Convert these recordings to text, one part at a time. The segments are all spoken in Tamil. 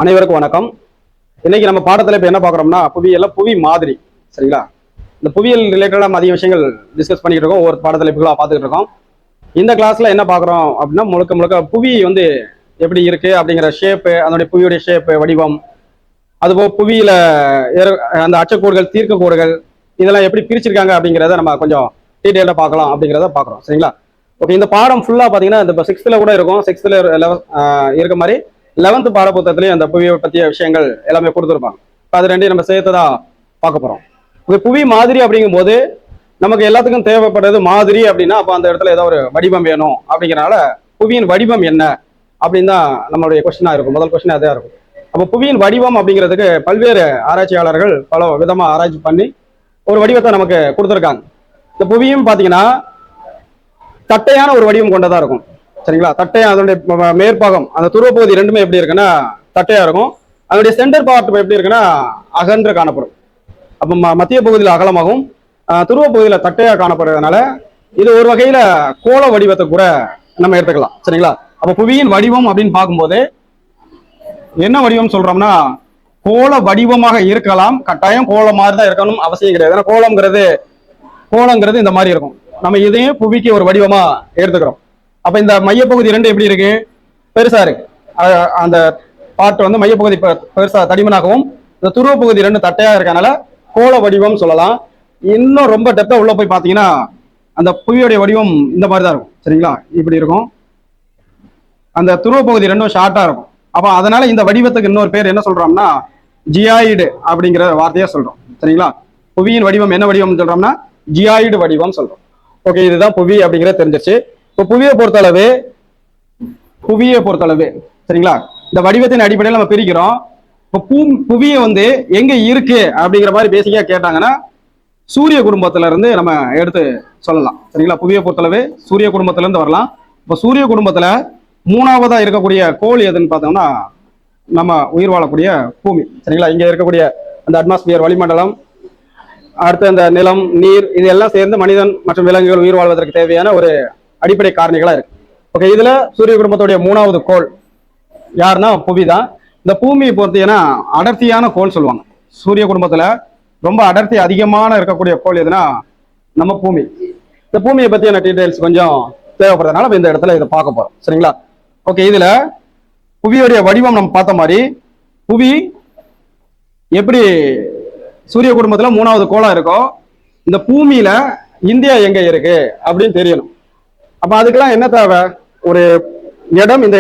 அனைவருக்கும் வணக்கம். இன்னைக்கு நம்ம பாடத்துல இப்ப என்ன பாக்குறோம்னா புவியியல்ல புவி மாதிரி. சரிங்களா? இந்த புவியியல் ரிலேட்டடா அதிக விஷயங்கள் டிஸ்கஸ் பண்ணிட்டு இருக்கோம். ஒவ்வொரு பாடத்தலைப்புகளா பார்த்துட்டு இருக்கோம். இந்த கிளாஸ்ல என்ன பாக்குறோம் அப்படின்னா முழுக்க முழுக்க புவி எப்படி இருக்கு அப்படிங்கிற ஷேப்பு, அதனுடைய புவியுடைய ஷேப்பு, வடிவம், அதுபோக புவியில அந்த அச்சக்கோடுகள், தீர்க்கக்கோடுகள் இதெல்லாம் எப்படி பிரிச்சிருக்காங்க அப்படிங்கிறத நம்ம கொஞ்சம் டீட்டெயிலாக பார்க்கலாம் அப்படிங்கிறத பார்க்குறோம். சரிங்களா? ஓகே, இந்த பாடம் ஃபுல்லாக பார்த்தீங்கன்னா இந்த சிக்ஸ்த்தில் கூட இருக்கும். சிக்ஸ்த்தில் இருக்க மாதிரி 11th பாடப்புத்தகத்திலேயே அந்த புவியை பற்றிய விஷயங்கள் எல்லாமே கொடுத்துருப்பாங்க. அது ரெண்டையும் நம்ம சேர்த்து தான் பார்க்க போகிறோம். புவி மாதிரி அப்படிங்கும் போது நமக்கு எல்லாத்துக்கும் தேவைப்படுறது மாதிரி அப்படின்னா அப்போ அந்த இடத்துல ஏதோ ஒரு வடிவம் வேணும். அப்படிங்கிறனால புவியின் வடிவம் என்ன அப்படின்னு தான் நம்மளுடைய கொஸ்டினாக இருக்கும். முதல் கொஸ்டின் அதான் இருக்கும். அப்போ புவியின் வடிவம் அப்படிங்கிறதுக்கு பல்வேறு ஆராய்ச்சியாளர்கள் பல விதமாக ஆராய்ச்சி பண்ணி ஒரு வடிவத்தை நமக்கு கொடுத்துருக்காங்க. இந்த புவியும் பார்த்தீங்கன்னா தட்டையான ஒரு வடிவம் கொண்டதா இருக்கும். சரிங்களா? தட்டையா அதனுடைய மேற்பாகம் அந்த துருவப்பகுதி ரெண்டுமே எப்படி இருக்குன்னா தட்டையா இருக்கும். அதனுடைய சென்டர் பார்ட் எப்படி இருக்குன்னா அகன்று காணப்படும். அப்போ மத்திய பகுதியில் அகலமாகவும் துருவ பகுதியில் தட்டையா காணப்படுறதுனால இது ஒரு வகையில கோள வடிவத்தை கூட நம்ம எடுத்துக்கலாம். சரிங்களா? அப்போ புவியின் வடிவம் அப்படின்னு பார்க்கும்போது என்ன வடிவம் சொல்றோம்னா கோள வடிவமாக இருக்கலாம். கட்டாயம் கோளம் மாதிரி தான் இருக்கணும் அவசியம் கிடையாது. ஏன்னா கோளங்கிறது இந்த மாதிரி இருக்கும். நம்ம இதையும் புவிக்கு ஒரு வடிவமா எடுத்துக்கிறோம். அப்ப இந்த மையப்பகுதி ரெண்டு எப்படி இருக்கு? பெருசா இருக்கு. அந்த பாட்டு மையப்பகுதி பெருசா தடிமனாகவும் இந்த துருவ பகுதி ரெண்டு தட்டையா இருக்கனால கோள வடிவம் சொல்லலாம். இன்னும் ரொம்ப டெப்தா உள்ள போய் பாத்தீங்கன்னா அந்த புவியுடைய வடிவம் இந்த மாதிரி தான் இருக்கும். சரிங்களா? இப்படி இருக்கும். அந்த துருவ பகுதி ரெண்டும் ஷார்ட்டா இருக்கும். அப்ப அதனால இந்த வடிவத்துக்கு இன்னொரு பேர் என்ன சொல்றோம்னா ஜியாய்டு அப்படிங்கிற வார்த்தையா சொல்றோம். சரிங்களா? புவியின் வடிவம் என்ன வடிவம் சொல்றோம்னா ஜியாய்டு வடிவம் சொல்றோம். ஓகே, இதுதான் புவி அப்படிங்கிறத தெரிஞ்சிருச்சு. இப்போ புவியை பொறுத்தளவு சரிங்களா, இந்த வடிவத்தின் அடிப்படையில் நம்ம பிரிக்கிறோம். இப்போ புவியை எங்க இருக்கு அப்படிங்கிற மாதிரி பேசிக்கா கேட்டாங்கன்னா சூரிய குடும்பத்துல இருந்து நம்ம எடுத்து சொல்லலாம். சரிங்களா? புவியை பொறுத்தளவு சூரிய குடும்பத்துல இருந்து வரலாம். இப்போ சூரிய குடும்பத்துல மூணாவதா இருக்கக்கூடிய கோள் எதுன்னு பார்த்தோம்னா நம்ம உயிர் வாழக்கூடிய பூமி. சரிங்களா? இங்க இருக்கக்கூடிய அந்த அட்மாஸ்பியர், வளிமண்டலம், அடுத்து அந்த நிலம், நீர், இது எல்லாம் சேர்ந்து மனிதன் மற்றும் விலங்குகள் உயிர் வாழ்வதற்கு தேவையான ஒரு அடிப்படை காரணிகளா இருக்கு. ஓகே, இதுல சூரிய குடும்பத்துடைய மூணாவது கோள் யாருன்னா புவி தான். இந்த பூமியை பொறுத்தீங்கன்னா அடர்த்தியான கோள் சொல்லுவாங்க. சூரிய குடும்பத்துல ரொம்ப அடர்த்தி அதிகமான இருக்கக்கூடிய கோள் எதுனா நம்ம பூமி. இந்த பூமியை பத்தியான டீடைல்ஸ் கொஞ்சம் தேவைப்படுறதுனால இந்த இடத்துல இதை பார்க்க போறோம். சரிங்களா? ஓகே, இதுல புவியுடைய வடிவம் நம்ம பார்த்த மாதிரி புவி எப்படி சூரிய குடும்பத்துல மூணாவது கோளா இருக்கும். இந்த பூமியில இந்தியா எங்க இருக்கு அப்படின்னு தெரியணும். அப்ப அதுக்கெல்லாம் என்ன தேவை? ஒரு இடம் இந்த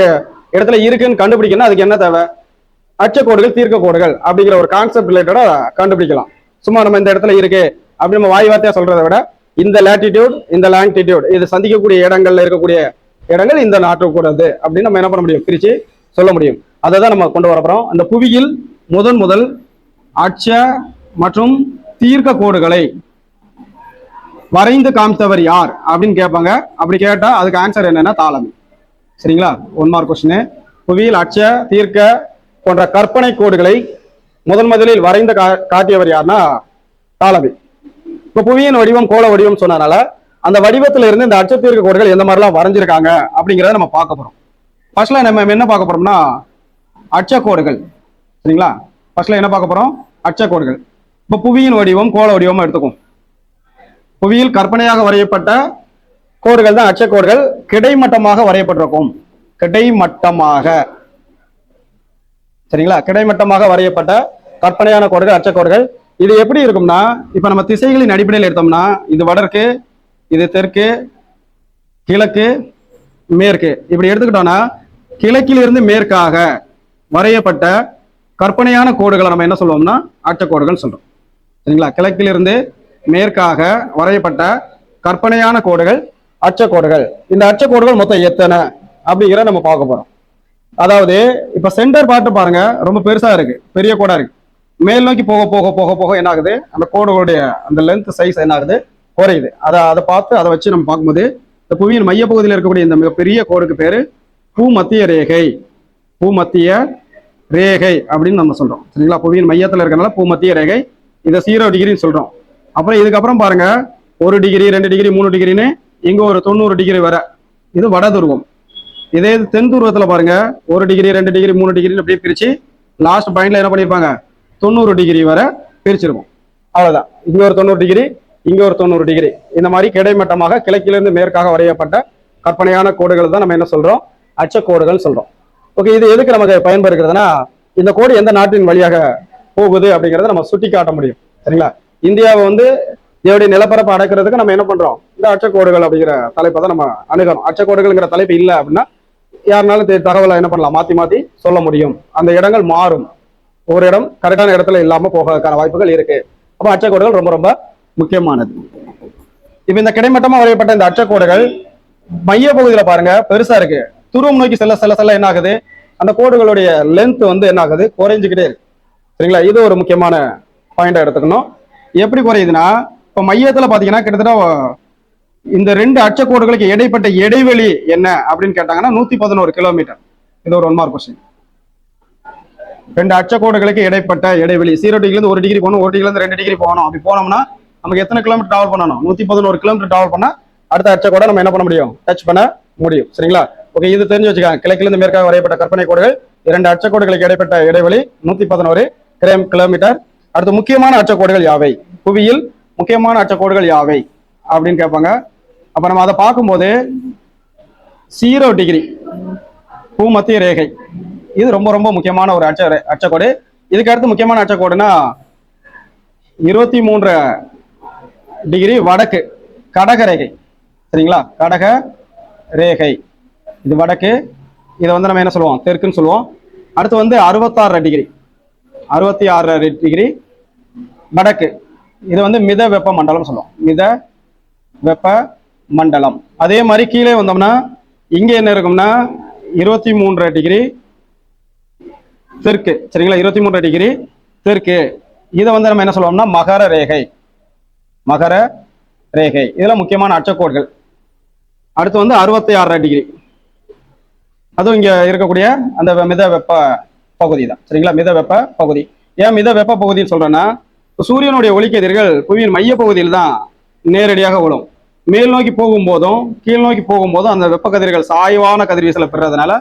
இடத்துல இருக்குன்னு கண்டுபிடிக்கணும். அதுக்கு என்ன தேவை? அச்சக்கோடுகள், தீர்க்கக்கோடுகள் அப்படிங்கிற ஒரு கான்செப்ட் ரிலேட்டடா கண்டுபிடிக்கலாம். சும்மா நம்ம இந்த இடத்துல இருக்கு அப்படி நம்ம வாய் வார்த்தையா சொல்றதை விட இந்த லேட்டிடியூட், இந்த லாங்கிடியூட், இது சந்திக்கக்கூடிய இடங்கள்ல இருக்கக்கூடிய இடங்கள் இந்த நாட்டுக்கூடாது அப்படின்னு நம்ம என்ன பண்ண முடியும்? பிரிச்சு சொல்ல முடியும். அதை தான் நம்ம கொண்டு வரப்போறோம். அந்த புவியில் முதல் அச்ச மற்றும் தீர்க்க கோடுகளை வரைந்து காமித்தவர் யார் அப்படின்னு கேட்பாங்க. அப்படி கேட்டா அதுக்கு ஆன்சர் என்னன்னா தாலமி. சரிங்களா? 1 மார்க் கொஸ்டின். புவியில் அச்ச, தீர்க்க போன்ற கற்பனை கோடுகளை முதலில் வரைந்து காட்டியவர் யாருன்னா தாலமி. இப்ப புவியின் வடிவம் கோள வடிவம் சொன்னதுனால அந்த வடிவத்துல இருந்து இந்த அச்ச தீர்க்க கோடுகள் எந்த மாதிரிலாம் வரைஞ்சிருக்காங்க அப்படிங்கிறத நம்ம பார்க்க போறோம். ஃபர்ஸ்ட்ல நம்ம என்ன பார்க்க போறோம்னா அச்சக்கோடுகள். சரிங்களா? ஃபர்ஸ்ட்ல என்ன பார்க்க போறோம்? அச்சக்கோடுகள். இப்ப புவியின் வடிவம் கோள வடிவமா எடுத்துக்கும். புவியில் கற்பனையாக வரையப்பட்ட கோடுகள் தான் அச்சக்கோடுகள். கிடைமட்டமாக வரையப்பட்டிருக்கும். கிடைமட்டமாக, சரிங்களா? கிடைமட்டமாக வரையப்பட்ட கற்பனையான கோடுகள் அச்சக்கோடுகள். இது எப்படி இருக்கும்னா இப்ப நம்ம திசைகளின் அடிப்படையில் எடுத்தோம்னா இது வடக்கு, இது தெற்கு, கிழக்கு, மேற்கு இப்படி எடுத்துக்கிட்டோம்னா கிழக்கிலிருந்து மேற்காக வரையப்பட்ட கற்பனையான கோடுகளை நம்ம என்ன சொல்லுவோம்னா அச்சக்கோடுகள் சொல்றோம். சரிங்களா? கிழக்கிலிருந்து மேற்காக வரையப்பட்ட கற்பனையான கோடுகள் அச்சக்கோடுகள். இந்த அச்சக்கோடுகள் மொத்தம் எத்தனை அப்படிங்கிற நம்ம பார்க்க போறோம். அதாவது இப்ப சென்டர் பார்த்து பாருங்க, ரொம்ப பெருசா இருக்கு, பெரிய கோடா இருக்கு. மேல் நோக்கி போக போக போக போக என்ன ஆகுது? அந்த கோடுகளுடைய அந்த லென்த் சைஸ் என்ன ஆகுது? குறையுது. அதை பார்த்து அதை வச்சு நம்ம பார்க்கும்போது இந்த புவியின் மையப்பகுதியில் இருக்கக்கூடிய இந்த மிகப்பெரிய கோடுக்கு பேரு பூமத்திய ரேகை. பூமத்திய ரேகை அப்படின்னு நம்ம சொல்றோம். சரிங்களா? புவியின் மையத்துல இருக்கனால பூமத்திய ரேகை. இதை 0 டிகிரின்னு சொல்றோம். அப்புறம் இதுக்கப்புறம் பாருங்க 1 டிகிரி, 2 டிகிரி, 3 டிகிரின்னு இங்க ஒரு 90 டிகிரி வர இது வட துருவம். இதே தென் துருவத்துல பாருங்க 1 டிகிரி, 2 டிகிரி, 3 டிகிரின்னு அப்படியே பிரிச்சு லாஸ்ட் பாயிண்ட்ல என்ன பண்ணிருப்பாங்க, 90 டிகிரி வரை பிரிச்சிருக்கும். அவ்வளவுதான். இங்க ஒரு 90 டிகிரி, இங்க ஒரு 90 டிகிரி, இந்த மாதிரி கிடைமட்டமாக கிழக்கிலிருந்து மேற்காக வரையப்பட்ட கற்பனையான கோடுகள் தான் நம்ம என்ன சொல்றோம், அச்சக்கோடுகள் சொல்றோம். ஓகே, இது எதுக்கு நமக்கு பயன்படுகிறதுனா, இந்த கோடு எந்த நாட்டின் வழியாக போகுது அப்படிங்கிறத நம்ம சுட்டி காட்ட முடியும். சரிங்களா? இந்தியாவை வந்து இதோடைய நிலப்பரப்பு அடக்கிறதுக்கு நம்ம என்ன பண்றோம், இந்த அச்சக்கோடுகள் அப்படிங்கிற தலைப்பை தான் நம்ம அணுகணும். அச்சக்கோடுகள்ங்கிற தலைப்பு இல்லை அப்படின்னா யாருனாலும் தகவலை என்ன பண்ணலாம், மாத்தி மாத்தி சொல்ல முடியும். அந்த இடங்கள் மாறும், ஒரு இடம் கரெக்டான இடத்துல இல்லாம போகிறதுக்கான வாய்ப்புகள் இருக்கு. அப்ப அச்சக்கோடுகள் ரொம்ப ரொம்ப முக்கியமானது. இப்ப இந்த கிடைமட்டமா வரையப்பட்ட இந்த அச்சக்கோடுகள் மைய பகுதியில பாருங்க பெருசா இருக்கு. துருவம் நோக்கி செல்ல செல்ல செல்ல என்ன ஆகுது, அந்த கோடுகளுடைய லென்த் வந்து என்ன ஆகுது, குறைஞ்சுக்கிட்டே இருக்கு. சரிங்களா? இது ஒரு முக்கியமான பாயிண்டா எடுத்துக்கணும். எப்படி குறையுதுன்னா, இப்ப மையத்துல பாத்தீங்கன்னா கிட்டத்தட்ட இந்த ரெண்டு அச்சக்கோடுகளுக்கு இடைப்பட்ட இடைவெளி என்ன அப்படின்னு கேட்டாங்கன்னா 111 கிலோமீட்டர். இது ஒரு 1 மார்க் கொஸ்டின். ரெண்டு அச்சக்கோடுகளுக்கு இடைப்பட்ட இடைவெளி 0 டிகிரில இருந்து 1 டிகிரி போகணும், 1 டிகிரில இருந்து 2 டிகிரி போகணும். அப்படி போனோம்னா நமக்கு எத்தனை கிலோமீட்டர் டிராவல் பண்ணணும், 111 கிலோமீட்டர் டிராவல் பண்ணா அடுத்த அச்சக்கோடை நம்ம என்ன பண்ண முடியும், டச் பண்ண முடியும். சரிங்களா? ஓகே, இது தெரிஞ்சு வச்சுக்காங்க. கிழக்கிலிருந்து மேற்காக வரையப்பட்ட கற்பனை கோடுகள், இரண்டு அச்சக்கோடுகளுக்கு இடைப்பட்ட இடைவெளி 111 கிலோமீட்டர். அடுத்து முக்கியமான அச்சக்கோடுகள் யாவை, புவியில் முக்கியமான அச்சக்கோடுகள் யாவை அப்படின்னு கேட்பாங்க. அப்ப நம்ம அதை பார்க்கும்போது 0 டிகிரி பூமத்திய ரேகை, இது ரொம்ப ரொம்ப முக்கியமான ஒரு அச்சக்கோடு. இதுக்கு அடுத்து முக்கியமான அச்சக்கோடுனா 23 டிகிரி வடக்கு கடக ரேகை. சரிங்களா? கடக ரேகை இது வடக்கு, இதை வந்து நம்ம என்ன சொல்லுவோம், தெற்குன்னு சொல்லுவோம். அடுத்து வந்து 66 டிகிரி வடக்கு, இது வந்து மித வெப்ப மண்டலம் சொல்லுவோம், மித வெப்ப மண்டலம். அதே மாதிரி கீழே வந்தோம்னா இங்க என்ன இருக்கும்னா 23 டிகிரி தெற்கு. சரிங்களா? 23 டிகிரி தெற்கு, இதை வந்து நம்ம என்ன சொல்லுவோம்னா மகர ரேகை. மகர ரேகை இதெல்லாம் முக்கியமான அச்சக்கோடுகள். அடுத்து வந்து 66 டிகிரி, அதுவும் இங்க இருக்கக்கூடிய அந்த மித வெப்ப பகுதி தான். சரிங்களா? மித வெப்ப பகுதி. ஏன் மித வெப்ப பகுதின்னு சொல்றேன்னா, சூரியனுடைய ஒளிக்கதிர்கள் புவியின் மைய பகுதியில் தான் நேரடியாக விழும். மேல் நோக்கி போகும்போதும் கீழ் நோக்கி போகும்போதும் அந்த வெப்ப கதிர்கள் சாய்வான கதிர்வீசலை பெறதுனால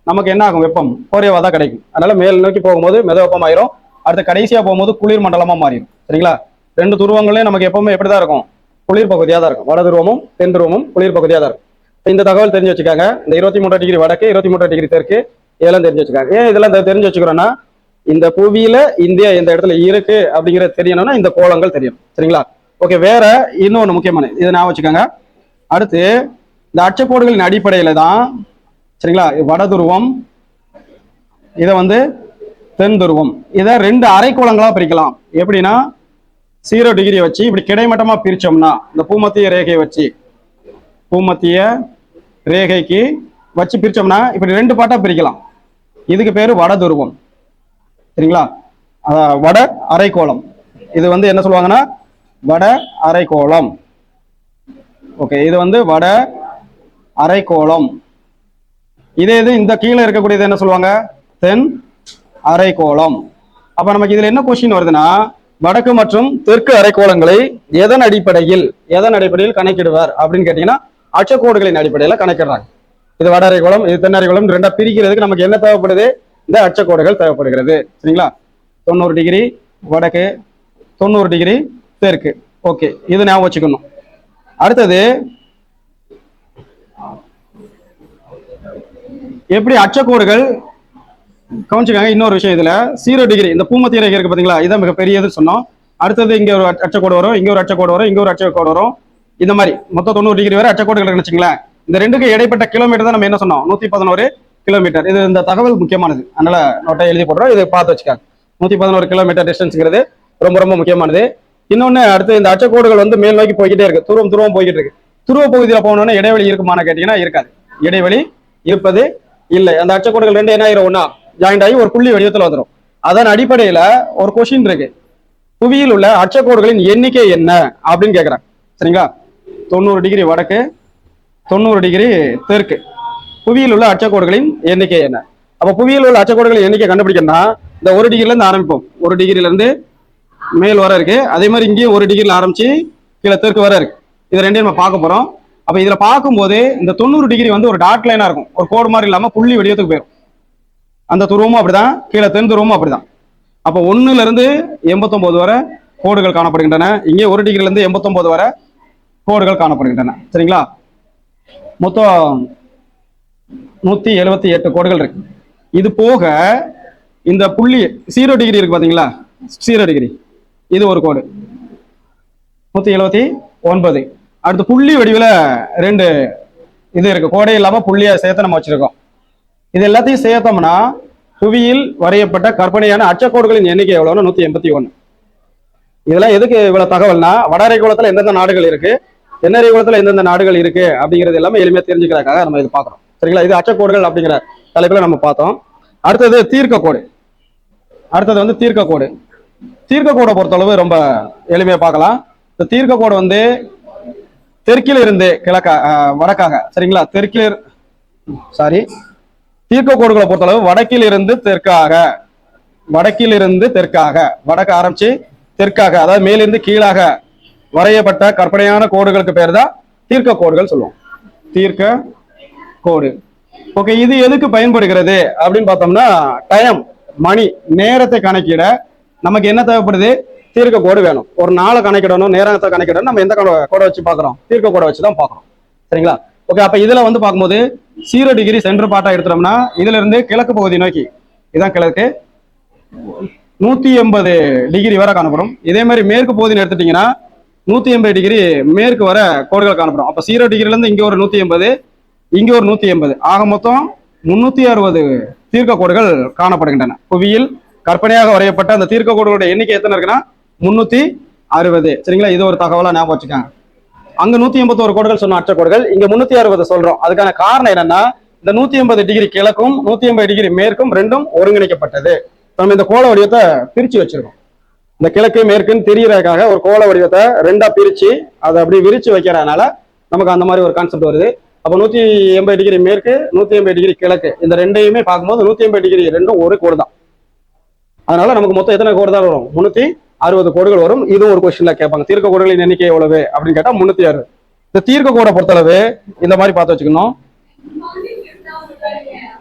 நமக்கு என்ன ஆகும், வெப்பம் குறைவா தான் கிடைக்கும். அதனால மேல் நோக்கி போகும்போது மித வெப்பமாயிரும், அடுத்து கடைசியா போகும்போது குளிர் மண்டலமா மாறிடும். சரிங்களா? ரெண்டு துருவங்களையும் நமக்கு எப்பவுமே எப்படிதான் இருக்கும், குளிர் பகுதியாக தான் இருக்கும். வட துருவமும் தென் துருவமும் குளிர் பகுதியாக தான் இருக்கும். இந்த தகவல் தெரிஞ்சு வச்சுக்காங்க. இந்த 23 டிகிரி வடக்கு, 23 டிகிரி தெற்கு, இதெல்லாம் தெரிஞ்சு வச்சுக்காங்க. ஏன் இதெல்லாம் தெரிஞ்சு வச்சுக்கிறோம்னா, இந்த புவியில இந்தியா எந்த இடத்துல இருக்கு அப்படிங்கிறது தெரியணும்னா இந்த கோலங்கள் தெரியணும். சரிங்களா? ஓகே, வேற இன்னொன்று முக்கியமான இதை நான் வச்சுக்கோங்க. அடுத்து இந்த அச்சக்கோடுகளின் அடிப்படையில தான், சரிங்களா, வட துருவம், இதை வந்து தென் துருவம், இதை 2 அரைக்கோளங்களா பிரிக்கலாம். எப்படின்னா 0 டிகிரி வச்சு இப்படி கிடைமட்டமா பிரிச்சோம்னா, இந்த பூமத்திய ரேகையை வச்சு பூமத்திய ரேகைக்கு வச்சு பிரிச்சோம்னா இப்படி 2 பாட்டா பிரிக்கலாம். இதுக்கு பேரு வட துருவம். சரிங்களா? வட அரைக்கோளம். இது வந்து என்ன சொல்லுவாங்கன்னா வட அரைக்கோளம். ஓகே, இது வந்து வட அரைக்கோளம். இதே இது இந்த கீழே இருக்கக்கூடியது என்ன சொல்லுவாங்க, தென் அரைக்கோளம். அப்ப நமக்கு இதுல என்ன கொஸ்டின் வருதுன்னா, வடக்கு மற்றும் தெற்கு அரைக்கோளங்களை எதன் அடிப்படையில் கணக்கிடுவார் அப்படின்னு கேட்டீங்கன்னா அச்சக்கோடுகளின் அடிப்படையில் கணக்கிடுறாங்க. இது வட அரைக்கோளம், இது தென் அரைக்கோளம், 2 பிரிக்கிறதுக்கு நமக்கு என்ன தேவைப்படுது, இந்த அச்சக்கோடுகள் தேவைப்படுகிறது. சரிங்களா? 90 டிகிரி வடக்கு, 90 டிகிரி தெற்கு. ஓகே, இது ஞாபகம் வச்சுக்கணும். அடுத்தது எப்படி அச்சக்கோடுகள் கவனிச்சுக்காங்க. இன்னொரு விஷயம், இதுல 0 டிகிரி இந்த பூமத்திய ரேகை இருக்கு பாத்தீங்களா, இதான் மிகப்பெரியதுன்னு சொன்னோம். அடுத்தது இங்க ஒரு அச்சக்கோடு வரும், இங்க ஒரு அச்சக்கோடு வரும், இங்க ஒரு அச்சக்கோடு வரும். இந்த மாதிரி மொத்தம் 90 டிகிரி வரை அச்சக்கோடுகள் நினைச்சுங்களேன். இந்த ரெண்டுக்கு இடைப்பட்ட கிலோமீட்டர் தான் நம்ம என்ன சொன்னோம், 111 கிலோமீட்டர். இது இந்த தகவல் முக்கியமானது, அதனால நோட்டை எழுதி போடுறோம், இதை பார்த்து வச்சுக்காங்க. 111 கிலோமீட்டர் டிஸ்டன்ஸ்ங்கிறது ரொம்ப ரொம்ப முக்கியமானது. இன்னொன்னு, அடுத்து இந்த அச்சக்கோடுகள் வந்து மேல் நோக்கி போய்கிட்டே இருக்கு, துருவம் போய்கிட்டு இருக்கு. துருவ பகுதியில் போனோன்னா இடைவெளி இருக்குமான்னு கேட்டீங்கன்னா இருக்காது, இடைவெளி இருப்பது இல்லை. அந்த அச்சக்கோடுகள் 2 என்ன ஆயிரும், ஒன்னா ஜாயிண்ட் ஆகி ஒரு புள்ளி வடிவத்தில் வந்துடும். அதன் அடிப்படையில ஒரு கொஸ்டின் இருக்கு, புவியில் உள்ள அச்சக்கோடுகளின் எண்ணிக்கை என்ன அப்படின்னு கேட்கிறாங்க. சரிங்களா? 90 டிகிரி வடக்கு, 90 டிகிரி தெற்கு, புவியில் உள்ள அச்சக்கோடுகளின் எண்ணிக்கை என்ன? அப்ப புவியில் உள்ள அச்சக்கோடுகளின் எண்ணிக்கை கண்டுபிடிக்கணும்னா இந்த 1 டிகிரில இருந்து ஆரம்பிப்போம். 1 டிகிரில இருந்து மேல் வர இருக்கு, அதே மாதிரி இங்கேயும் 1 டிகிரில ஆரம்பிச்சு கீழே தெற்கு வர இருக்கு. இது ரெண்டையும் நம்ம பார்க்க போறோம். அப்ப இதுல பார்க்கும்போது இந்த 90 டிகிரி வந்து ஒரு டாட் லைனா இருக்கும், ஒரு கோடு மாதிரி இல்லாம புள்ளி வடிவத்துக்கு போயிடும். அந்த துருவமும் அப்படிதான், கீழே தென் துருவமும் அப்படிதான். அப்போ 1ல இருந்து 89 வரை கோடுகள் காணப்படுகின்றன. இங்கே 1 டிகிரில இருந்து 89 வரை கோடுகள் காணப்படுகின்றன. சரிங்களா? மொத்தம் 178 கோடுகள் இருக்கு. இது போக இந்த புள்ளி 0 டிகிரி இருக்கு பாத்தீங்களா, 0 டிகிரி, இது ஒரு கோடு 179. அடுத்து புள்ளி வடிவில் 2 இது இருக்கு, கோடை இல்லாம புள்ளியை சேர்த்து நம்ம வச்சிருக்கோம். இது எல்லாத்தையும் சேர்த்தோம்னா புவியில் வரையப்பட்ட கற்பனையான அச்சக்கோடுகளின் எண்ணிக்கை எவ்வளவுன்னா 181. இதெல்லாம் எதுக்கு இவ்வளவு தகவல்னா, வட அரைக்கோளத்துல எந்தெந்த நாடுகள் இருக்கு, தென் அரைக்கோளத்துல எந்தெந்த நாடுகள் இருக்கு அப்படிங்கிறது எல்லாமே எளிமையா தெரிஞ்சுக்கிறதுக்காக நம்ம இது பார்க்கறோம். சரிங்களா? இது அச்சக்கோடுகள் அப்படிங்கிற தலைப்புல நம்ம பார்த்தோம். அடுத்தது தீர்க்க கோடு. அடுத்தது வந்து தீர்க்க கோடு. தீர்க்க கோடை பொறுத்தளவு ரொம்ப எளிமையா பார்க்கலாம். இந்த தீர்க்க கோடு வந்து தெற்கில் இருந்து வடக்காக, சரிங்களா, தீர்க்க கோடுகளை பொறுத்தளவு வடக்கில் இருந்து தெற்காக, வடக்கு ஆரம்பிச்சு தெற்காக, அதாவது மேலிருந்து கீழாக வரையப்பட்ட கற்பனையான கோடுகளுக்கு பேர் தான் தீர்க்க கோடுகள் சொல்லுவோம். தீர்க்க கோடு. ஓகே, இது எதுக்கு பயன்படுகிறது அப்படின்னு பார்த்தோம்னா, டைம், மணி, நேரத்தை கணக்கிட நமக்கு என்ன தேவைப்படுது? தீர்க்க கோடு வேணும். ஒரு நாளை கணக்கிடணும், நேரத்தை கணக்கிடணும், நம்ம எந்த கோடை வச்சு பார்க்குறோம்? தீர்க்க கோடை வச்சு தான் பார்க்குறோம். சரிங்களா? ஓகே, அப்ப இதுல வந்து பார்க்கும்போது 0 டிகிரி சென்டர் பார்ட்டா எடுத்துட்டோம்னா இதுல இருந்து கிழக்கு பகுதி நோக்கி, இதான் கிழக்கு, 180 டிகிரி வரை காணப்படும். இதே மாதிரி மேற்கு பகுதின்னு எடுத்துட்டீங்கன்னா 180 டிகிரி மேற்கு வர கோடுகள் காணப்படும். அப்ப 0 டிகிரில இருந்து இங்க ஒரு 180, இங்க ஒரு 180, ஆக மொத்தம் 360 தீர்க்க கோடுகள் காணப்படுகின்றன. புவியில் கற்பனையாக வரையப்பட்ட அந்த தீர்க்க கோடுகளுடைய எண்ணிக்கை எத்தனை இருக்குன்னா 360. சரிங்களா? இது ஒரு தகவலா ஞாபகம் வச்சுக்காங்க. அங்க 181 கோடுகள் சொன்ன அச்சக்கோடுகள், இங்க 360 சொல்றோம். அதுக்கான காரணம் என்னன்னா, இந்த 180 டிகிரி கிழக்கும் 180 டிகிரி மேற்கும் ரெண்டும் ஒருங்கிணைக்கப்பட்டது. நம்ம இந்த கோள வடிவத்தை பிரிச்சு வச்சிருக்கோம். இந்த கிழக்கு மேற்குன்னு தெரியறதுக்காக ஒரு கோள வடிவத்தை 2ஆ பிரிச்சு அதை அப்படி விரிச்சு வைக்கிறதுனால நமக்கு அந்த மாதிரி ஒரு கான்செப்ட் வருது. அப்ப 180 டிகிரி மேற்கு, 180 டிகிரி கிழக்கு, இந்த ரெண்டையுமே பார்க்கும்போது 180 டிகிரி ரெண்டும் ஒரு கோடு தான். அதனால நமக்கு மொத்தம் எத்தனை கோடு தான் வரும்? 360 கோடுகள் வரும். இதுவும் ஒரு கொஸ்டின்ல கேட்பாங்க, தீர்க்க கோடுகளின் எண்ணிக்கை எவ்வளவு அப்படின்னு கேட்டா 360. இந்த தீர்க்க கோடை பொறுத்தளவு இந்த மாதிரி பார்த்து வச்சுக்கணும்.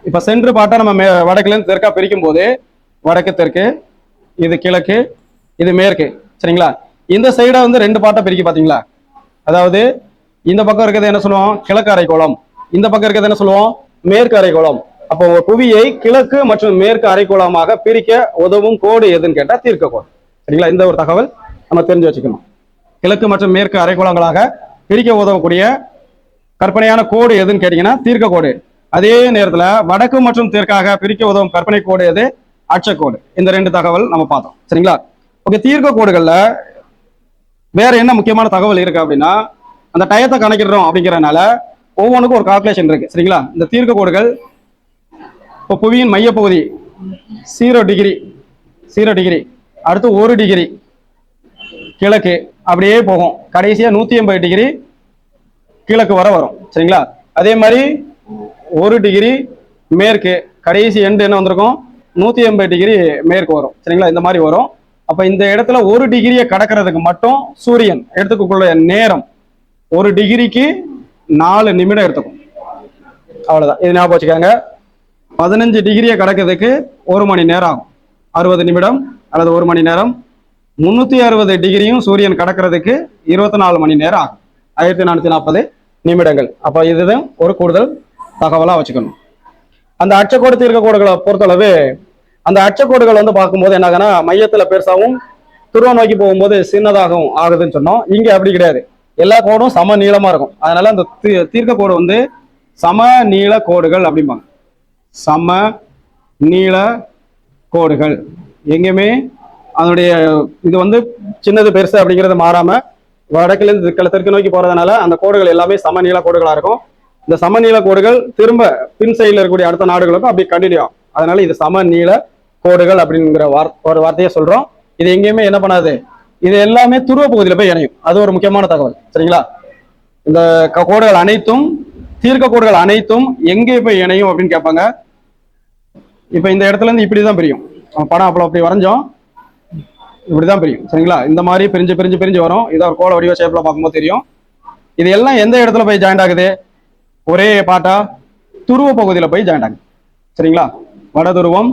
இப்ப சென்று பார்த்தா நம்ம வடக்குல இருந்து தெற்கா பிரிக்கும் போது வடக்கு தெற்கு, இது கிழக்கு, இது மேற்கு. சரிங்களா? இந்த சைடா வந்து 2 பார்ட்டா பிரிக்க பாத்தீங்களா? அதாவது இந்த பக்கம் இருக்கிறது என்ன சொல்லுவோம்? கிழக்கு அரைக்கோளம். இந்த பக்கம் இருக்கிறது என்ன சொல்லுவோம்? மேற்கு அரைக்கோளம். அப்போ புவியை கிழக்கு மற்றும் மேற்கு அரைக்கோளமாக பிரிக்க உதவும் கோடு எதுன்னு கேட்டா தீர்க்க கோடு. சரிங்களா? இந்த ஒரு தகவல் நம்ம தெரிஞ்சு வச்சுக்கணும். கிழக்கு மற்றும் மேற்கு அரைக்கோளங்களாக பிரிக்க உதவக்கூடிய கற்பனையான கோடு எதுன்னு கேட்டீங்கன்னா தீர்க்க கோடு. அதே நேரத்துல வடக்கு மற்றும் தெற்காக பிரிக்க உதவும் கற்பனை கோடு எது? அச்சக்கோடு. இந்த 2 தகவல் நம்ம பார்த்தோம். சரிங்களா? ஓகே, தீர்க்க கோடுகள்ல வேற என்ன முக்கியமான தகவல் இருக்கு அப்படின்னா, அந்த டயத்தை கணக்கிடுறோம் அப்படிங்கிறதுனால ஒவ்வொன்றுக்கும் ஒரு கால்குலேஷன் இருக்கு. சரிங்களா? இந்த தீர்க்க கோடுகள் இப்போ புவியின் மையப்பகுதி 0 டிகிரி, அடுத்து 1 டிகிரி கிழக்கு, அப்படியே போகும், கடைசியா 180 டிகிரி கிழக்கு வர வரும். சரிங்களா? அதே மாதிரி 1 டிகிரி மேற்கு, கடைசி எண்டு என்ன வந்திருக்கும்? 180 டிகிரி மேற்கு வரும். சரிங்களா? இந்த மாதிரி வரும். அப்ப இந்த இடத்துல 1 டிகிரியை கடக்கிறதுக்கு மட்டும் சூரியன் எடுத்துக்கொள்ள நேரம் 1 டிகிரிக்கு 4 நிமிடம் எடுத்துக்கும். அவ்வளவுதான், இது ஞாபகம் வச்சுக்காங்க. 15 டிகிரியை கடக்கிறதுக்கு 1 மணி நேரம் ஆகும், 60 நிமிடம் அல்லது 1 மணி நேரம். 360 டிகிரியும் சூரியன் கடக்கிறதுக்கு 24 மணி நேரம் ஆகும், 1440 நிமிடங்கள். அப்ப இதுதான் ஒரு கூடுதல் தகவலா வச்சுக்கணும். அந்த அச்சக்கோடு தீர்க்க கோடுகளை பொறுத்தளவு அந்த அச்சக்கோடுகள் வந்து பார்க்கும்போது என்ன ஆகுனா, மையத்துல பெருசாகவும் துருவம் நோக்கி போகும்போது சின்னதாகவும் ஆகுதுன்னு சொன்னோம். இங்க அப்படி கிடையாது, எல்லா கோடும் சம நீளமா இருக்கும். அதனால அந்த தீர்க்க கோடு வந்து சம நீள கோடுகள் அப்படிம்பாங்க. சம நீள கோடுகள் எங்கேயுமே அதனுடைய இது வந்து சின்னது பெருசு அப்படிங்கிறது மாறாம வடக்குல இருந்து தெற்கு நோக்கி போறதுனால அந்த கோடுகள் எல்லாமே சமநீள கோடுகளா இருக்கும். இந்த சமநீள கோடுகள் திரும்ப பின் சைடில் இருக்கக்கூடிய அடுத்த நாடுகளுக்கும் அப்படி கண்டினியூ ஆகும். அதனால இது சமநீள கோடுகள் அப்படிங்கிற ஒரு வார்த்தையை சொல்றோம். இது எங்கேயுமே என்ன பண்ணாது, இது எல்லாமே துருவ பகுதியில போய் இணையும். அது ஒரு முக்கியமான தகவல். சரிங்களா? இந்த கோடுகள் அனைத்தும், தீர்க்க கோடுகள் அனைத்தும் எங்கே போய் இணையும் அப்படின்னு கேட்பாங்க. இப்ப இந்த இடத்துல இருந்து இப்படிதான் பிரியும். படம் அப்படி வரைஞ்சோம், இப்படிதான் பிரியும். சரிங்களா? இந்த மாதிரி பிரிஞ்சு பிரிஞ்சு பிரிஞ்சு வரும். இதை ஒரு கோள வடிவ ஷேப்ல பார்க்கும்போது தெரியும். இது எல்லாம் எந்த இடத்துல போய் ஜாயிண்ட் ஆகுது? ஒரே பாட்டா துருவ பகுதியில போய் ஜாயிண்ட் ஆகுது. சரிங்களா? வட துருவம்.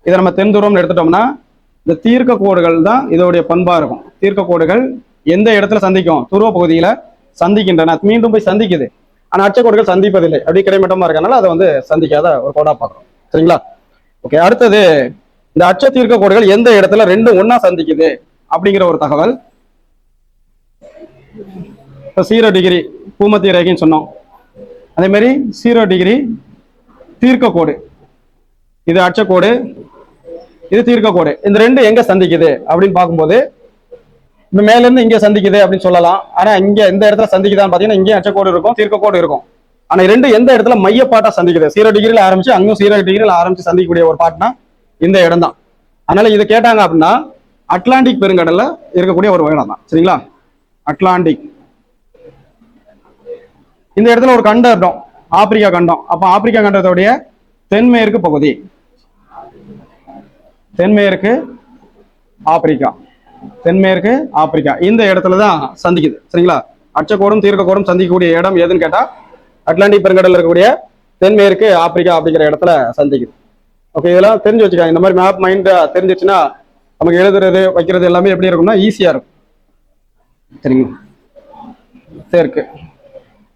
இதை நம்ம தென் துருவம்னு எடுத்துட்டோம்னா இந்த தீர்க்க கோடுகள் தான் இதோடைய பண்பா இருக்கும். தீர்க்க கோடுகள் எந்த இடத்துல சந்திக்கும்? துருவ பகுதியில சந்திக்கின்றன, மீண்டும் போய் சந்திக்குது. ஆனா அச்சக்கோடுகள் சந்திப்பதில்லை, அப்படி கிடைமட்டமா இருக்கனால அதை வந்து சந்திக்காத ஒரு கோடா பார்க்கறோம். சரிங்களா? ஓகே, அடுத்தது இந்த அச்ச தீர்க்க கோடுகள் எந்த இடத்துல ரெண்டும் ஒன்னா சந்திக்குது அப்படிங்கிற ஒரு தகவல். இப்போ 0 டிகிரி பூமத்திய ரேகைன்னு சொன்னோம். அதே மாதிரி 0 டிகிரி தீர்க்க கோடு, இது அச்சக்கோடு, இது தீர்க்க கோடு. இந்த ரெண்டு எங்க சந்திக்குது அப்படின்னு பார்க்கும்போது இந்த மேல இருந்து இங்க சந்திக்குது அப்படின்னு சொல்லலாம். ஆனா இங்க எந்த இடத்துல சந்திக்குதான்னு பாத்தீங்கன்னா இங்கேயும் அச்சக்கோடு இருக்கும், தீர்க்க கோடு இருக்கும். ஆனா ரெண்டு எந்த இடத்துல மையப்பாட்டா சந்திக்குது? 0 டிகிரில ஆரம்பிச்சு அங்கும் 0 டிகிரில ஆரம்பிச்சு சந்திக்கக்கூடிய ஒரு பாட்னா இந்த இடம் தான். அதனால இது கேட்டாங்க அப்படின்னா அட்லாண்டிக் பெருங்கடல்ல இருக்கக்கூடிய ஒரு இடம் தான். சரிங்களா? அட்லாண்டிக். இந்த இடத்துல ஒரு கண்டம் இருக்கும், ஆப்பிரிக்கா கண்டம். அப்ப ஆப்பிரிக்கா கண்டத்தோடைய தென்மேற்கு பகுதி, தென்மேற்கு ஆப்பிரிக்கா, தென்மேற்கு ஆப்பிரிக்கா இந்த இடத்துலதான் சந்திக்குது. சரிங்களா? அச்சக்கோடும் தீர்க்க கோடும் சந்திக்கக்கூடிய இடம் எதுன்னு கேட்டா அட்லாண்டிக் பெருங்கடல் இருக்கக்கூடிய தென்மேற்கு ஆப்பிரிக்கா அப்படிங்கிற இடத்துல சந்திக்குது. ஓகே, இதெல்லாம் தெரிஞ்சு வச்சுக்காங்க. இந்த மாதிரி மேப் மைண்டா தெரிஞ்சிச்சுன்னா நமக்கு எழுதுறது வைக்கிறது எல்லாமே எப்படி இருக்கும்னா ஈஸியா இருக்கும். சரிங்களா? சரி,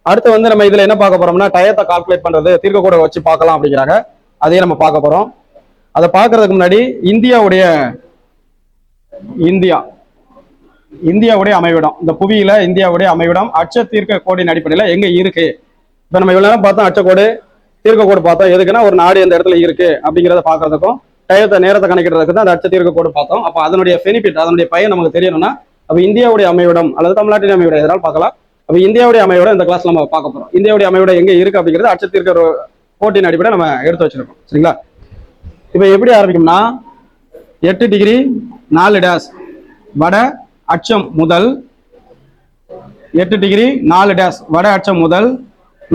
அடுத்து வந்து நம்ம இதுல என்ன பார்க்க போறோம்னா டயத்தை கால்குலேட் பண்றது, தீர்க்க கோடை வச்சு பார்க்கலாம் அப்படிங்கிறாங்க. அதையும் நம்ம பார்க்க போறோம். அதை பார்க்கறதுக்கு முன்னாடி இந்தியாவுடைய அமைவிடம், இந்த புவியில இந்தியாவுடைய அமைவிடம் அச்ச தீர்க்க கோடின் அடிப்படையில் எங்க இருக்கு? இப்ப நம்ம இவ்வளவு நேரம் பார்த்தோம் அச்சக்கோடு தீர்க்க கோடு பார்த்தோம். எதுக்குன்னா ஒரு நாடு எந்த இடத்துல இருக்கு அப்படிங்கிறத பாக்குறதுக்கும் நேரத்தை கணக்கிடுறதுக்கு தான் அந்த அச்ச தீர்க்க கோடு பார்த்தோம். அப்ப அதனுடைய பெனிஃபிட், அதனுடைய பயன் நமக்கு தெரியணும்னா அப்ப இந்தியாவுடைய அமைவிடம் அல்லது தமிழ்நாட்டின் அமைவிடம் எதனால் பார்க்கலாம். அப்ப இந்தியாவுடைய அமைவிடம் இந்த கிளாஸ்ல நம்ம பார்க்க போறோம். இந்தியாவுடைய அமைவிடம் எங்க இருக்கு அப்படிங்கிறது அச்ச தீர்க்க கோட்டின் அடிப்படையில் நம்ம எடுத்து வச்சிருக்கோம். சரிங்களா? இப்ப எப்படி ஆரம்பிக்கும்னா 8 டிகிரி 4 டேஷ் வட அச்சம் முதல் 8 டிகிரி 4 டேஷ் வட அச்சம் முதல்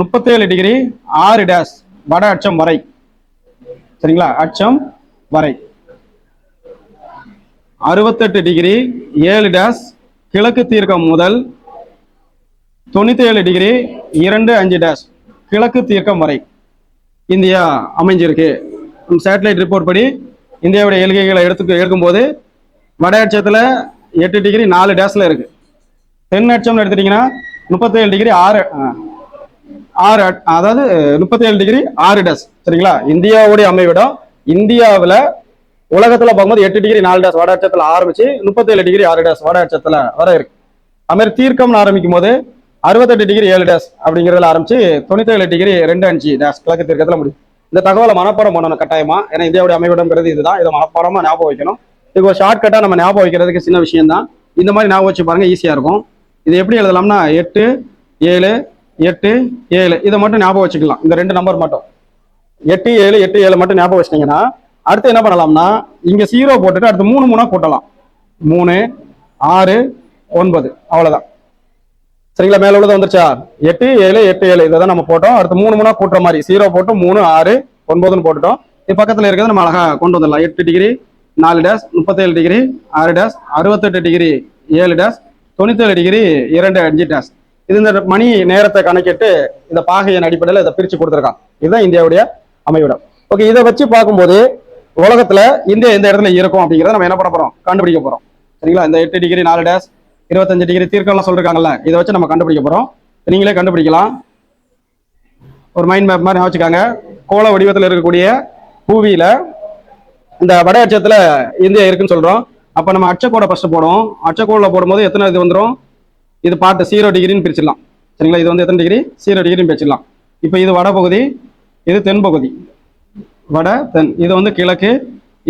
37 டிகிரி 6 டேஷ் வட அச்சம் வரை. சரிங்களா? அச்சம் வரை 68 டிகிரி 7 டேஷ் கிழக்கு தீர்க்கம் முதல் 97 டிகிரி 2 டேஷ் கிழக்கு தீர்க்கம் வரை இந்தியா அமைஞ்சிருக்கு. சேட்டலைட் ரிப்போர்ட் படி இந்தியாவுடைய எல்கைகளை எடுக்கும்போது வட அச்சத்துல 8 டிகிரி 4 டேஷ்ல இருக்கு. தென் அச்சம்னு எடுத்துட்டீங்கன்னா 37 டிகிரி 6 அதாவது 37 டிகிரி 6 டேஷ். சரிங்களா? இந்தியாவுடைய அமைவிடம் இந்தியாவில் உலகத்துல பார்க்கும்போது 8 டிகிரி 4 டேஷ் வட அச்சத்துல ஆரம்பிச்சு 37 டிகிரி 6 டேஷ் வட அச்சத்துல வர இருக்கு. அது மாதிரி தீர்க்கம்னு ஆரம்பிக்கும் போது 68 டிகிரி 7 டேஷ் அப்படிங்கிறதுல ஆரம்பிச்சு 97 டிகிரி 2 டேஷ் கிழக்கு தீர்க்கத்துல முடியும். இந்த தகவலை மனப்பாடம் பண்ணணும் கட்டாயமா. ஏன்னா இந்தியாவுடைய அமைவிடம்ங்கிறது இதுதான். இதை மனப்பாடமா ஞாபகம் வைக்கணும். இது ஒரு ஷார்ட்கட்டா நம்ம ஞாபகம் வைக்கிறதுக்கு சின்ன விஷயம் தான். இந்த மாதிரி ஞாபகம் வச்சு பாருங்க, ஈஸியா இருக்கும். இது எப்படி எழுதலாம்னா 8 7 8 7 இதை மட்டும் ஞாபகம் வச்சுக்கலாம். இந்த 2 நம்பர் மட்டும் 8 7 8 7 மட்டும் ஞாபகம் வச்சிட்டீங்கன்னா அடுத்து என்ன பண்ணலாம்னா இங்க 0 போட்டுட்டு அடுத்து 3 3 கூட்டலாம். 3 6 9 அவ்வளவுதான். சரிங்களா? மேல உள்ளது வந்துருச்சா? 8 7 8 7 இதை தான் நம்ம போட்டோம். அடுத்து 3 3 கூட்டுற மாதிரி 0 போட்டு 3 6 9 போட்டுட்டோம். இது பக்கத்துல இருக்கிறது நம்ம அழகா கொண்டு வந்துடலாம். 8 degree 4 dash 37 degree 6 dash 68 degree 7 dash 97 degree 2 dash. இது இந்த மணி நேரத்தை கணக்கிட்டு இந்த பாகையின் அடிப்படையில் இதை பிரிச்சு கொடுத்துருக்கான். இதுதான் இந்தியாவுடைய அமைவிடம். ஓகே, இதை வச்சு பார்க்கும்போது உலகத்துல இந்தியா எந்த இடத்துல இருக்கும் அப்படிங்கிறத நம்ம என்ன பண்ண போறோம்? கண்டுபிடிக்க போறோம். சரிங்களா? இந்த 8 டிகிரி 4 டேஷ் 25 டிகிரி தீர்க்கம்லாம் சொல்லிருக்காங்கல்ல, இதை வச்சு நம்ம கண்டுபிடிக்க போறோம். நீங்களே கண்டுபிடிக்கலாம். ஒரு மைண்ட் மேப் மாதிரி வச்சுக்காங்க. கோள வடிவத்தில் இருக்கக்கூடிய பூவியில இந்த வட அச்சத்துல இந்தியா இருக்குன்னு சொல்றோம். அப்ப நம்ம அச்சக்கோடை ஃபர்ஸ்ட் போடுவோம். அச்சக்கோடுல போடும்போது எத்தனை இது வந்துடும்? இது பார்த்து 0 டிகிரின்னு பிரிச்சிடலாம். சரிங்களா? இது வந்து எத்தனை டிகிரி? 0 டிகிரின்னு பிரிச்சிடலாம். இப்போ இது வட பகுதி, இது தென் பகுதி. வட தென், இது வந்து கிழக்கு,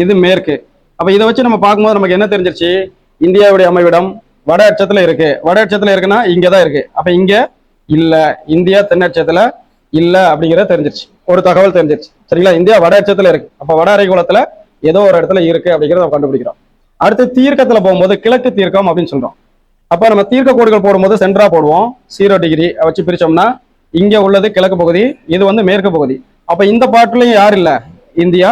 இது மேற்கு. அப்ப இதை வச்சு நம்ம பார்க்கும்போது நமக்கு என்ன தெரிஞ்சிருச்சு? இந்தியாவுடைய அமைவிடம் வட அச்சத்துல இருக்கு. வட அச்சத்துல இருக்குன்னா இங்கதான் இருக்கு. அப்ப இங்க இல்ல, இந்தியா தென் அச்சத்துல இல்ல அப்படிங்கிறத தெரிஞ்சிருச்சு. ஒரு தகவல் தெரிஞ்சிருச்சு. சரிங்களா? இந்தியா வட அச்சத்துல இருக்கு. அப்ப வட அரைக்கோளத்துல ஏதோ ஒரு இடத்துல இருக்கு அப்படிங்கிறத நம்ம கண்டுபிடிக்கிறோம். அடுத்து தீர்க்கத்துல போகும்போது கிழக்கு தீர்க்கம் அப்படின்னு சொல்றோம். அப்ப நம்ம தீர்க்க கோடுகள் போடும்போது சென்டரா போடுவோம். 0 டிகிரி வச்சு பிரிச்சோம்னா இங்க உள்ளது கிழக்கு பகுதி, இது வந்து மேற்கு பகுதி. அப்ப இந்த பாட்டுலயும் யார் இல்ல? இந்தியா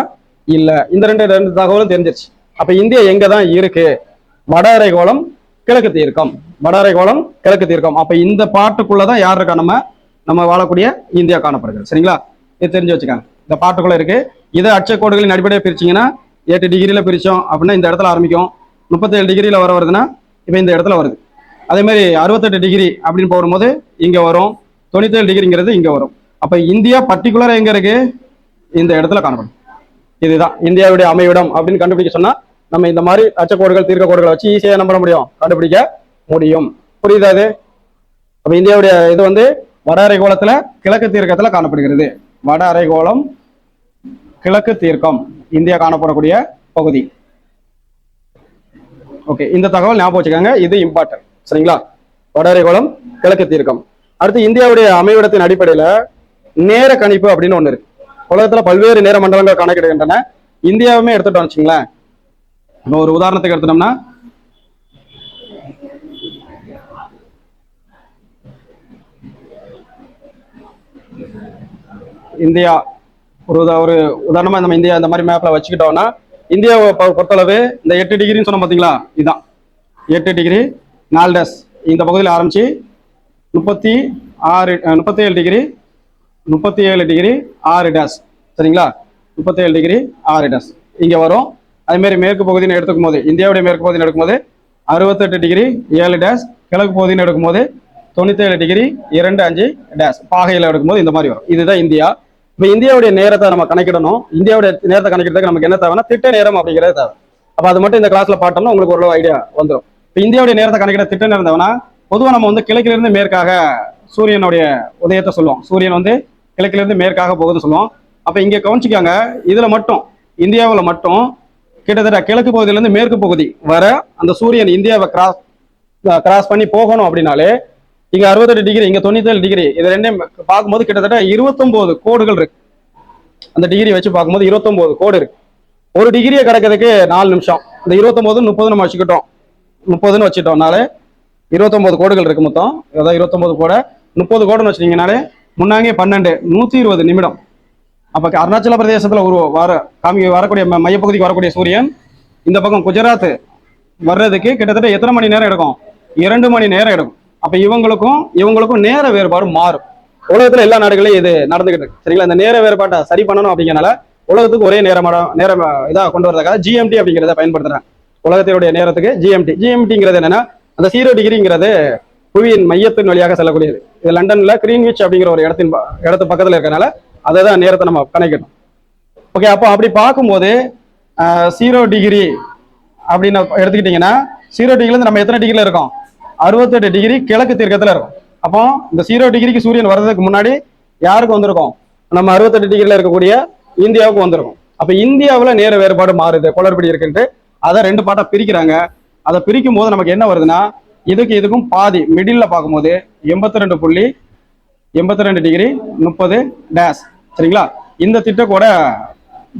இல்ல. இந்த ரெண்டு தகவலும் தெரிஞ்சிருச்சு. அப்ப இந்தியா எங்க தான் இருக்கு? வட அரைக்கோளம் கிழக்கு தீர்க்கம், வட அரைக்கோளம் கிழக்கு தீர்க்கம். அப்ப இந்த பாட்டுக்குள்ளதான் யார் இருக்கா? நம்ம வாழக்கூடிய இந்தியா காணப்படுகிறது. சரிங்களா? இது தெரிஞ்சு வச்சுக்காங்க. இந்த பாட்டுக்குள்ள இருக்கு. இதை அச்சக்கோடுகளின் அடிப்படையை பிரிச்சிங்கன்னா 8 டிகிரியில் பிரித்தோம் அப்படின்னா இந்த இடத்துல ஆரம்பிக்கும். 37 டிகிரியில் வருதுன்னா இப்போ இந்த இடத்துல வருது. அதே மாதிரி 68 டிகிரி அப்படின்னு போகும்போது இங்கே வரும். 97 டிகிரிங்கிறது இங்கே வரும். அப்போ இந்தியா பர்டிகுலராக எங்கே இருக்கு? இந்த இடத்துல காணப்படும். இதுதான் இந்தியாவுடைய அமைவிடம் அப்படின்னு கண்டுபிடிக்க சொன்னா நம்ம இந்த மாதிரி அச்சக்கோடுகள் தீர்க்க கோடுகளை வச்சு ஈஸியாக என்ன பண்ண முடியும்? கண்டுபிடிக்க முடியும். புரியுதா அது? அப்ப இந்தியாவுடைய இது வந்து வட அரைகோளத்துல கிழக்கு தீர்க்கத்துல காணப்படுகிறது. வட அரைகோளம் கிழக்கு தீர்க்கம் இந்தியா காணப்படக்கூடிய பகுதி. ஓகே, இந்த தகவல் ஞாபகம் வச்சுக்கோங்க, இது இம்பார்ட்டன்ட். சரிங்களா? வட அரைகோளம் கிழக்கு தீர்க்கம். அடுத்து இந்தியாவுடைய அமைவிடத்தின் அடிப்படையில நேர கணிப்பு அப்படின்னு ஒண்ணு இருக்கு. உலகத்துல பல்வேறு நேர மண்டலங்கள் கணக்கிடுகின்றன. இந்தியாவுமே எடுத்துட்டோம் வச்சுங்களேன். ஒரு உதாரணத்துக்கு எடுத்துட்டோம்னா இந்தியா ஒரு உதாரணமா நம்ம இந்தியா இந்த மாதிரி மேப்ல வச்சுக்கிட்டோம்னா இந்தியாவை பொறுத்தளவு இந்த 8 டிகிரின்னு சொன்னோம் பாத்தீங்களா? இதுதான் 8 டிகிரி 4 டேஸ் இந்த பகுதியில் ஆரம்பிச்சு 37 டிகிரி 37 டிகிரி 6 டேஸ். சரிங்களா? 37 டிகிரி 6 டேஸ் இங்க வரும். அதே மாதிரி மேற்கு பகுதின்னு எடுத்துக்கும் போது இந்தியாவுடைய மேற்கு பகுதின்னு எடுக்கும்போது 68 டிகிரி 7 டேஸ், கிழக்கு பகுதின்னு எடுக்கும்போது 97 டிகிரி 2.5 டேஸ் பாகையில் எடுக்கும்போது இந்த மாதிரி வரும். இதுதான் இந்தியா. இப்போ இந்தியாவுடைய நேரத்தை நம்ம கணக்கிடணும். இந்தியாவுடைய நேரத்தை கணக்கிடுறதுக்கு நமக்கு என்ன தேவைன்னா திட்ட நேரம் அப்படிங்கிறது தேவை. அப்போ அது மட்டும் இந்த கிளாஸ்ல பார்த்தோம்னா உங்களுக்கு ஒரு ஐடியா வந்துடும். இப்போ இந்தியாவுடைய நேரத்தை கணக்கிட திட்ட நேரம் தேவைன்னா பொதுவாக நம்ம வந்து கிழக்கிலிருந்து மேற்காக சூரியனுடைய உதயத்தை சொல்லுவோம். சூரியன் வந்து கிழக்கிலிருந்து மேற்காக போகுதுன்னு சொல்லுவோம். அப்போ இங்கே கவனிச்சிக்காங்க, இதுல மட்டும் இந்தியாவில் மட்டும் கிட்டத்தட்ட கிழக்கு பகுதியிலேருந்து மேற்கு பகுதி வர அந்த சூரியன் இந்தியாவை கிராஸ் பண்ணி போகணும் அப்படின்னாலே இங்க 68 டிகிரி இங்க 97 டிகிரி இது ரெண்டையும் பார்க்கும்போது கிட்டத்தட்ட 29 கோடுகள் இருக்கு. அந்த டிகிரி வச்சு பார்க்கும்போது 29 கோடு இருக்கு. ஒரு டிகிரியை கிடக்கிறதுக்கு 4 நிமிஷம். இந்த 29 30 நம்ம வச்சுக்கிட்டோம், 30ன்னு வச்சுட்டோம்னாலே 29 கோடுகள் இருக்கு மொத்தம். அதாவது 29 கோடை 30 கோடுன்னு வச்சுட்டீங்கனாலே முன்னாங்கே 12 120 நிமிடம். அப்ப அருணாச்சல பிரதேசத்துல வரக்கூடிய மையப்பகுதிக்கு வரக்கூடிய சூரியன் இந்த பக்கம் குஜராத் வர்றதுக்கு கிட்டத்தட்ட எத்தனை மணி நேரம் எடுக்கும்? 2 மணி நேரம் எடுக்கும். அப்ப இவங்களுக்கும் நேர வேறுபாடு மாறும். உலகத்துல எல்லா நாடுகளையும் இது நடந்துகிட்டு இருக்கு. சரிங்களா? இந்த நேர வேறுபாட்டை சரி பண்ணணும் அப்படிங்கிறனால உலகத்துக்கு ஒரே நேரம் இதா கொண்டு வரதுக்காக GMT அப்படிங்கிறத பயன்படுத்துறாங்க. உலகத்தினுடைய நேரத்துக்கு GMTங்கிறது என்னன்னா அந்த 0 டிகிரிங்கிறது புவியின் மையத்தின் வழியாக செல்லக்கூடியது. இது லண்டன்ல கிரீன்விச் அப்படிங்கிற ஒரு இடத்து பக்கத்துல இருக்கனால அதை தான் நேரத்தை நம்ம கணக்கிடணும். ஓகே, அப்போ அப்படி பார்க்கும்போது 0 டிகிரி அப்படின்னு எடுத்துக்கிட்டீங்கன்னா 0 டிகிரில நம்ம எத்தனை டிகிரில இருக்கோம்? 68 டிகிரி கிழக்கு தீர்க்கத்துல இருக்கும். அப்போ இந்த 0 டிகிரிக்கு சூரியன் வர்றதுக்கு முன்னாடி யாருக்கு வந்திருக்கும்? நம்ம 68 டிகிரில இருக்கக்கூடிய இந்தியாவுக்கு வந்திருக்கும். அப்ப இந்தியாவில் நேர வேறுபாடு மாறுது, குளறுபடி இருக்குன்ட்டு அதை 2 பாட்டா பிரிக்கிறாங்க. அதை பிரிக்கும் போது நமக்கு என்ன வருதுன்னா இதுக்கும் பாதி மிடில்ல பார்க்கும்போது 82.82 டிகிரி 30 டேஸ். சரிங்களா? இந்த திட்டக்கோட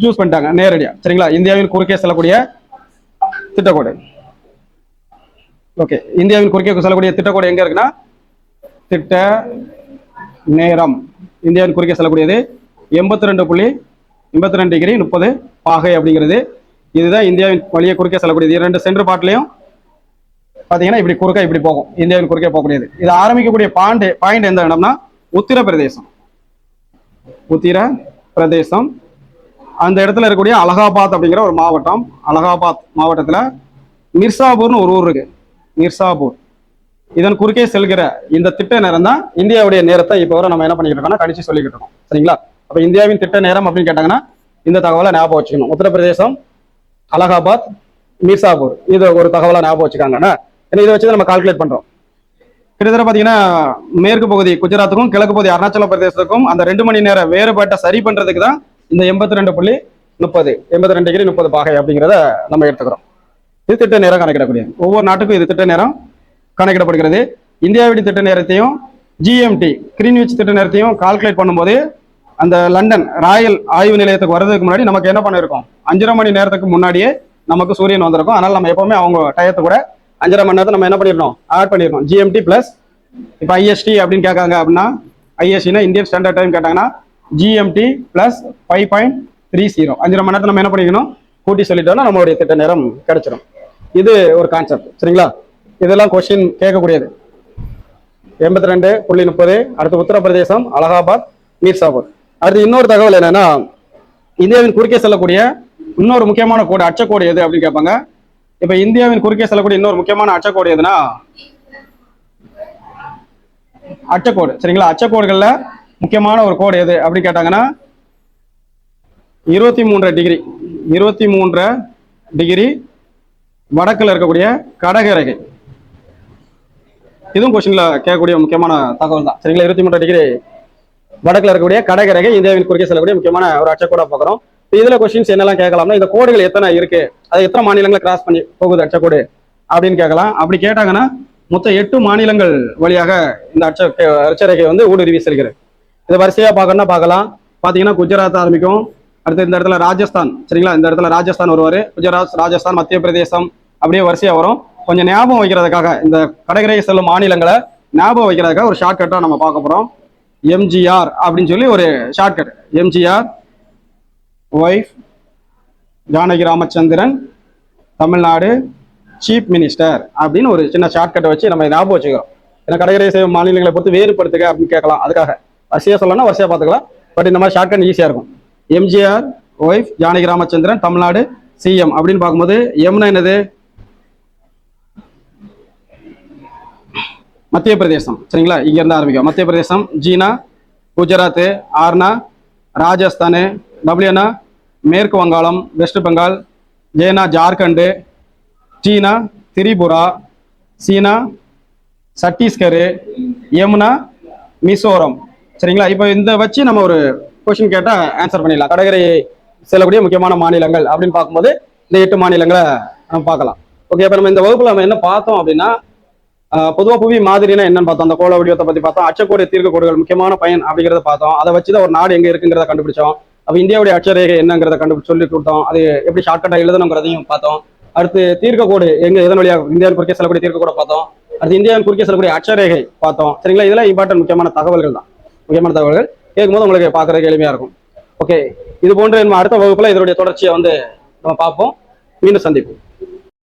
சூஸ் பண்ணிட்டாங்க நேரடியா. சரிங்களா? இந்தியாவின் குறுக்கே செல்லக்கூடிய திட்டக்கோடு. ஓகே, இந்தியாவின் குறுக்கே செல்லக்கூடிய திட்டக்கோடு எங்க இருக்குன்னா திட்ட நேரம் இந்தியாவின் குறுக்கே செல்லக்கூடியது 82.82 டிகிரி 30 பாகை அப்படிங்கிறது. இதுதான் இந்தியாவின் வழியே குறுக்கே செல்லக்கூடியது. 2 சென்டர் பார்ட்லயும் பாத்தீங்கன்னா இப்படி குறுக்கா இப்படி போகும். இந்தியாவின் குறுக்கே போகக்கூடியது. இது ஆரம்பிக்கக்கூடிய பாயிண்ட் எந்த இடம்னா உத்தரப்பிரதேசம். அந்த இடத்துல இருக்கக்கூடிய அலகாபாத் அப்படிங்கிற ஒரு மாவட்டம். அலகாபாத் மாவட்டத்துல மிர்சாபூர்னு ஒரு ஊர் இருக்கு. மிர்சாபூர் இதன் குறுக்கே செல்கிற இந்த திட்ட நேரம் தான் இந்தியாவுடைய நேரத்தை இப்போ வரை நம்ம என்ன பண்ணிக்கிட்டு இருக்கோம்னா கணிச்சு சொல்லிக்கிட்டு இருக்கோம். சரிங்களா? அப்ப இந்தியாவின் திட்ட நேரம் அப்படின்னு கேட்டாங்கன்னா இந்த தகவலை ஞாபகம் வச்சுக்கணும். உத்தரப்பிரதேசம், அலகாபாத், மிர்சாபூர் இது ஒரு தகவலை ஞாபகம் வச்சுக்காங்கன்னா இதை வச்சு நம்ம கால்குலேட் பண்றோம். கிட்டத்தட்ட பாத்தீங்கன்னா மேற்கு பகுதி குஜராத்துக்கும் கிழக்கு பகுதி அருணாச்சல பிரதேசத்துக்கும் அந்த 2 மணி நேர வேறுபாட்டை சரி பண்றதுக்கு தான் இந்த 82.30 டிகிரி 30 பாகை அப்படிங்கிறத நம்ம எடுத்துக்கிறோம். இது திட்ட நேரம் கணக்கிடக்கூடியது. ஒவ்வொரு நாட்டுக்கும் இது திட்ட நேரம் கணக்கிடப்படுகிறது. இந்தியாவுடைய திட்ட நேரத்தையும் GMT கிரீன்விச் திட்ட நேரத்தையும் கால்குலேட் பண்ணும்போது அந்த லண்டன் ராயல் ஆய்வு நிலையத்துக்கு வர்றதுக்கு முன்னாடி நமக்கு என்ன பண்ணிருக்கோம்? 5.5 மணி நேரத்துக்கு முன்னாடியே நமக்கு சூரியன் வந்திருக்கும். அதனால நம்ம எப்பவுமே அவங்க டயத்தை கூட 5.5 மணி நேரத்தை நம்ம என்ன பண்ணிடணும்? ஆட் பண்ணிடணும். GMT பிளஸ் இப்போ IST அப்படின்னு கேட்காங்க அப்படின்னா ISTனா இந்தியன் ஸ்டாண்டர்ட் டைம் கேட்டாங்கன்னா GMT பிளஸ் 5.30 5.5 மணி நேரத்தை நம்ம என்ன பண்ணிக்கணும்? கூட்டி சொல்லிட்டோம்னா நம்மளுடைய திட்ட நேரம் கிடைச்சிடும். இது ஒரு கான்செப்ட். சரிங்களா? இதெல்லாம் கொஸ்டின் கேட்கக்கூடியது. 82.30 அடுத்து உத்தரப்பிரதேசம், அலகாபாத், மிர்சாபூர். அடுத்து இன்னொரு தகவல் என்னன்னா இந்தியாவின் குறுக்கே செல்லக்கூடிய இன்னொரு முக்கியமான கோடு அச்சக்கோடு எது அப்படின்னு கேட்பாங்க. இப்ப இந்தியாவின் குறுக்கே செல்லக்கூடிய இன்னொரு முக்கியமான அச்சக்கோடு எதுனா அச்சக்கோடு. சரிங்களா? அச்சக்கோடுகள்ல முக்கியமான ஒரு கோடு எது அப்படின்னு கேட்டாங்கன்னா 23 டிகிரி வடக்குல இருக்கக்கூடிய கடகரேகை. இதுவும் கொஸ்டின்ல கேட்கக்கூடிய முக்கியமான தகவல் தான். சரிங்களா? 23 டிகிரி வடக்குல இருக்கக்கூடிய கடகரேகை இந்தியாவின் குறுக்கே செல்லக்கூடிய முக்கியமான ஒரு அச்சக்கோடா பார்க்குறோம். இதுல கொஸ்டின்ஸ் என்னெல்லாம் கேட்கலாம்னா இந்த கோடுகள் எத்தனை இருக்கு, அது எத்தனை மாநிலங்களை கிராஸ் பண்ணி போகுது அச்சக்கோடு அப்படின்னு கேட்கலாம். அப்படி கேட்டாங்கன்னா மொத்தம் 8 மாநிலங்கள் வழியாக இந்த அச்சரேகை வந்து ஊடுருவி செல்கிறது. இதை வரிசையா பார்க்கணும்னா பார்க்கலாம். பாத்தீங்கன்னா குஜராத் ஆரம்பிக்கும், அடுத்து இந்த இடத்துல ராஜஸ்தான். சரிங்களா? இந்த இடத்துல ராஜஸ்தான் வருவாரு, குஜராத், ராஜஸ்தான், மத்திய பிரதேசம், அப்படியே வரிசையா வரும். கொஞ்சம் ஞாபகம் வைக்கிறதுக்காக இந்த கடற்கரை செல்லும் மாநிலங்களை ஞாபகம் வைக்கிறதுக்காக ஒரு ஷார்ட்கட்டா நம்ம பார்க்க போறோம். எம்ஜிஆர் அப்படின்னு சொல்லி ஒரு shortcut. MGR wife Janaki Ramachandran, Tamil Nadu chief minister அப்படின்னு ஒரு சின்ன ஷார்ட்கட்டை வச்சு நம்ம ஞாபகம் வச்சுக்கிறோம். ஏன்னா கடற்கரை செய்யும் மாநிலங்களை பொறுத்து வேறுபடுத்துக அப்படின்னு கேட்கலாம். அதுக்காக வரிசையா சொல்லணும்னா வரிசையா பார்த்துக்கலாம். பட் இந்த மாதிரி ஷார்ட்கட் ஈஸியா இருக்கும். எம்ஜிஆர் ஒய்ஃப் ஜானகி ராமச்சந்திரன், தமிழ்நாடு சிஎம் அப்படின்னு பார்க்கும்போது எம்னா என்னது? மத்திய பிரதேசம். சரிங்களா? இங்க இருந்து ஆரம்பிக்கும். மத்திய பிரதேசம். ஜீனா குஜராத், ஆர்னா ராஜஸ்தானு, டபிள்யூனா மேற்கு வங்காளம் வெஸ்ட் பெங்கால், ஜேனா ஜார்க்கண்டு, டீனா திரிபுரா, சீனா சத்தீஸ்கர், எம்னா மிசோரம். சரிங்களா? இப்போ இந்த வச்சு நம்ம ஒரு கொஸ்டின் கேட்டா ஆன்சர் பண்ணிடலாம். கடற்கரை செல்லக்கூடிய முக்கியமான மாநிலங்கள் அப்படின்னு பார்க்கும்போது இந்த 8 மாநிலங்களை நம்ம பார்க்கலாம். ஓகே, இப்போ நம்ம இந்த வகுப்புல நம்ம என்ன பார்த்தோம் அப்படின்னா பொதுவாக புவி மாதிரினா என்னன்னு பார்த்தோம். அந்த கோள வடிவத்தை பத்தி பார்த்தோம். அச்சக்கோடு தீர்க்க கோடுகள் முக்கியமான பயன் அப்படிங்கிறத பார்த்தோம். அதை வச்சுதான் ஒரு நாடு எங்க இருக்குங்கிறத கண்டுபிடிச்சோம். அப்ப இந்தியாவுடைய அச்சரேகை என்னங்கிறத கண்டுபிடிச்சு சொல்லி கொடுத்தோம். அது எப்படி ஷார்ட்கட்டா எழுதணுங்கிறதையும் பார்த்தோம். அடுத்து தீர்க்க கோடு எங்க எதன் வழியாக இந்தியாவின் குறுக்கே செல்லக்கூடிய தீர்க்க கோடை பார்த்தோம். அடுத்து இந்தியாவின் குறுக்கே செல்லக்கூடிய அச்சரேகை பார்த்தோம். சரிங்களா? இதெல்லாம் இம்பார்ட்டன்ட் முக்கியமான தகவல்கள் தான். முக்கியமான தகவல்கள் கேட்கும்போது உங்களுக்கு பார்க்கறதுக்கு எளிமையா இருக்கும். ஓகே, இது போன்ற நம்ம அடுத்த வகுப்புல இதனுடைய தொடர்ச்சியை வந்து நம்ம பார்ப்போம். மீண்டும் சந்திப்போம்.